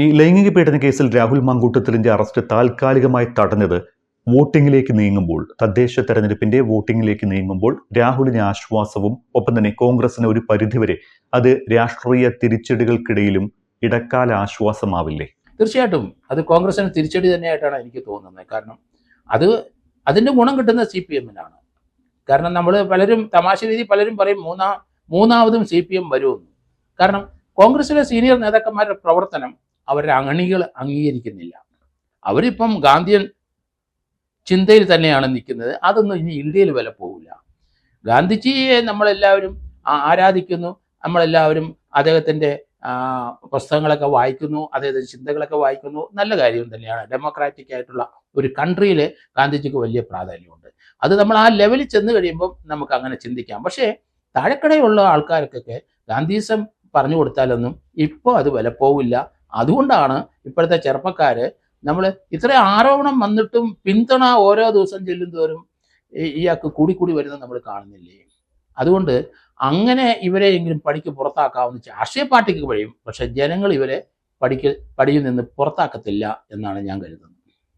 ഈ ലൈംഗിക പീഡന കേസിൽ രാഹുൽ മാങ്കൂട്ടത്തിലിന്റെ അറസ്റ്റ് താൽക്കാലികമായി തടഞ്ഞത് വോട്ടിംഗിലേക്ക് നീങ്ങുമ്പോൾ, തദ്ദേശ തെരഞ്ഞെടുപ്പിന്റെ വോട്ടിംഗിലേക്ക് നീങ്ങുമ്പോൾ രാഹുലിന് ആശ്വാസവും ഒപ്പം തന്നെ കോൺഗ്രസിന് ഒരു പരിധിവരെ അത് രാഷ്ട്രീയ തിരിച്ചടികൾക്കിടയിലും ഇടക്കാല ആശ്വാസമാവില്ലേ? തീർച്ചയായിട്ടും അത് കോൺഗ്രസിന് തിരിച്ചടി തന്നെയായിട്ടാണ് എനിക്ക് തോന്നുന്നത്. കാരണം അതിന്റെ ഗുണം കിട്ടുന്ന CPM-നാണ്. കാരണം നമ്മൾ പലരും തമാശ രീതി പലരും പറയും മൂന്നാമതും CPM വരുമെന്ന്. കാരണം കോൺഗ്രസിലെ സീനിയർ നേതാക്കന്മാരുടെ പ്രവർത്തനം അവരുടെ അണികൾ അംഗീകരിക്കുന്നില്ല. അവരിപ്പം ഗാന്ധിയൻ ചിന്തയിൽ തന്നെയാണ് നിൽക്കുന്നത്. അതൊന്നും ഇനി ഇന്ത്യയിൽ വില പോകില്ല. ഗാന്ധിജിയെ നമ്മളെല്ലാവരും ആരാധിക്കുന്നു, നമ്മളെല്ലാവരും അദ്ദേഹത്തിൻ്റെ പുസ്തകങ്ങളൊക്കെ വായിക്കുന്നു, അദ്ദേഹത്തിൻ്റെ ചിന്തകളൊക്കെ വായിക്കുന്നു. നല്ല കാര്യം തന്നെയാണ്. ഡെമോക്രാറ്റിക് ആയിട്ടുള്ള ഒരു കൺട്രിയിൽ ഗാന്ധിജിക്ക് വലിയ പ്രാധാന്യമുണ്ട്. അത് നമ്മൾ ആ ലെവലിൽ ചെന്ന് കഴിയുമ്പം നമുക്ക് അങ്ങനെ ചിന്തിക്കാം. പക്ഷേ താഴെക്കടയുള്ള ആൾക്കാർക്കൊക്കെ ഗാന്ധിസം പറഞ്ഞു കൊടുത്താലൊന്നും ഇപ്പോൾ അത് വില പോവില്ല. അതുകൊണ്ടാണ് ഇപ്പോഴത്തെ ചെറുപ്പക്കാർ നമ്മൾ ഇത്ര ആരോപണം വന്നിട്ടും പിന്തുണ ഓരോ ദിവസം ചെല്ലുന്തോറും ഇയാൾക്ക് കൂടിക്കൂടി വരുന്നത് നമ്മൾ കാണുന്നില്ലേ? അതുകൊണ്ട് അങ്ങനെ ഇവരെയെങ്കിലും പടിക്ക് പുറത്താക്കാവുന്ന രാഷ്ട്രീയ പാർട്ടിക്ക് കഴിയും. പക്ഷെ ജനങ്ങൾ ഇവരെ പടിയിൽ നിന്ന് പുറത്താക്കത്തില്ല എന്നാണ് ഞാൻ കരുതുന്നത്.